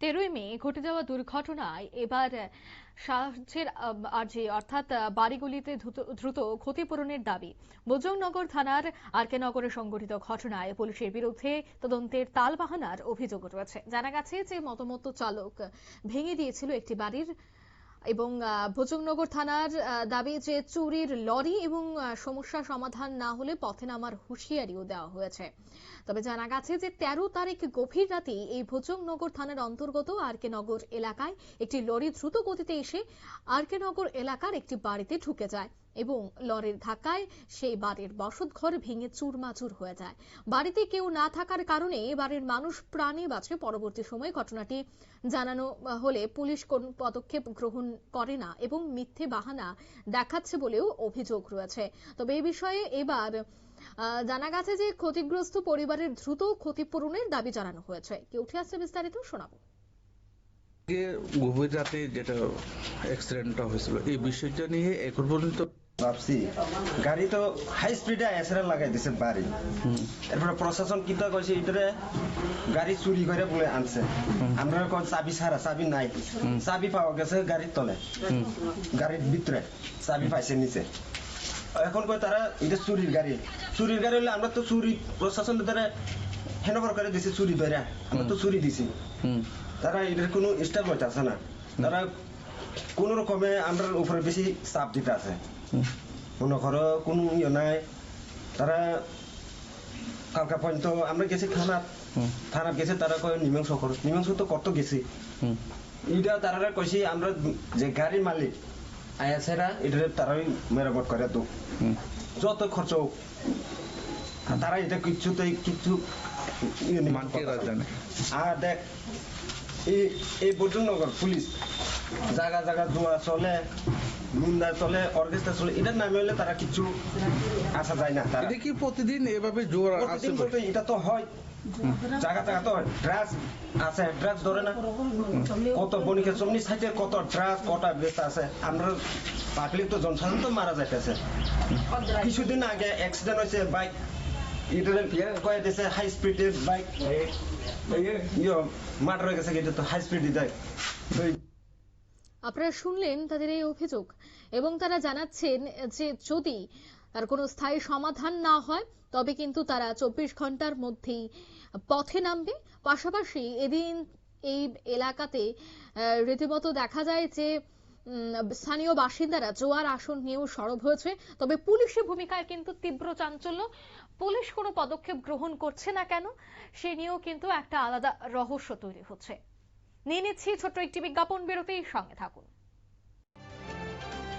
13ই মে ঘটে যাওয়া দুর্ঘটনায় এবার সাহায্যের আর্জি অর্থাৎ বাড়িগুলিতে দ্রুত ক্ষতিপূরণের দাবি। বোজংনগর থানার আরকে নগরে সংঘটিত ঘটনায় পুলিশের বিরুদ্ধে তদন্তের তালবাহানার অভিযোগ রয়েছে। জানা গেছে যে মতো চালক ভেঙে দিয়েছিল একটি বাড়ির এবং ভোজংনগর থানার দাবি যে চুরির লরি এবং সমস্যা সমাধান না হলে পথে নামার হুঁশিয়ারিও দেওয়া হয়েছে। তবে জানা গেছে যে 13 তারিখ গভীর রাতে এই ভোজংনগর থানার অন্তর্গত আরকে নগর এলাকায় একটি লরি দ্রুত গতিতে এসে আরকে নগর এলাকার একটি বাড়িতে ঢুকে যায় এবং লরির ধাক্কায় সেই বাড়ির বসতঘর ভেঙে চুরমাচুর হয়ে যায়। বাড়িতে কেউ না থাকার কারণে বাড়ির মানুষ প্রাণে বাঁচে। পরবর্তী সময়ে ঘটনাটি জানানো হলে পুলিশ কোন পদক্ষেপ গ্রহণ করে না এবং মিথ্যে বাহানা দেখাচ্ছে বলেও অভিযোগ রয়েছে। তবে এই বিষয়ে এবার জানা গেছে যে ক্ষতিগ্রস্ত পরিবারের দ্রুত ক্ষতিপূরণের দাবি জানানো হয়েছে। কি উঠে আসছে বিস্তারিত শোনাবো। গভীর রাতে যেটা অ্যাক্সিডেন্টটা হয়েছিল এই বিষয়টা নিয়ে এখন পর্যন্ত ভাবছি গাড়ি তো হাই স্পিডে এসরা লাগাই দিছে বাড়ি। এরপরে প্রশাসন কিতা কইছে ইতরে গাড়ি চুরি করে বলে আনছে। আমরা কোন চাবি ছাড়া চাবি নাই, চাবি পাওয়া গেছে গাড়ির তলে, গাড়ির ভিতরে চাবি পাইছে নিচে। এখন কই তারা এটা চুরির গাড়ি হলে আমরা তো চুরি প্রশাসন ধরে হ্যান্ডওভার করে দিছি চুরি ধরে, আমরা তো চুরি দিছি। তারা এটার কোনো স্টাফ আছে না, তারা কোন রকমে আমরা উপরে বেশি চাপ দিতে আছে। মনে করো কোনো ইয়ে নাই, তারা কালকা পর্যন্ত আমরা গেছি থানা গেছে, তারা কয় মীমাংস তো করতে গেছি। এটা তারা কইছি আমরা যে গাড়ির মালিক আয়াছেরা এটা তারাই মেরামত করে তো যত খরচ হোক, তারা এটা কিছু আর দেখ এই ভোজংনগর পুলিশ জায়গা জোয়া চলে, মুন্ডা চলে, অর্কেস্ট্রা চলে, এটার নামে হলে তারা কিছু আসা যায় না। তারা কি প্রতিদিন এভাবে জোর বলতে এটা তো হয় জায়গা তো ড্রাগস আছে, ড্রাগস ধরে না কত বণিকের চমনি সাইডে কত ড্রাগস কটা বেস্ট আছে। আমরা পাবলিক তো জনসাধারণ তো মারা যাইতেছে। কিছুদিন আগে অ্যাক্সিডেন্ট হয়েছে, বাইক কয়ে দিয়েছে হাই স্পিডের বাইক মার্ডার হয়ে গেছে, এটা তো হাই স্পিডে যায়। আপনারা শুনলেন তাদের এই অভিযোগ এবং তারা জানাচ্ছেন যে যদি তার কোনো স্থায়ী সমাধান না হয় তবে কিন্তু তারা 24 ঘন্টার মধ্যেই পথে নামবে। পাশাপাশি এদিন এই এলাকাতে রীতিমতো দেখা যায় যে স্থানীয় বাসিন্দারা জোয়ার আসন নিয়েও সরব হয়েছে। তবে পুলিশের ভূমিকায় কিন্তু তীব্র চাঞ্চল্য। পুলিশ কোনো পদক্ষেপ গ্রহণ করছে না কেন সে নিয়েও কিন্তু একটা আলাদা রহস্য তৈরি হচ্ছে। নিয়ে নিচ্ছি ছোট্ট একটি বিজ্ঞাপন, বিরতির সঙ্গে থাকুন।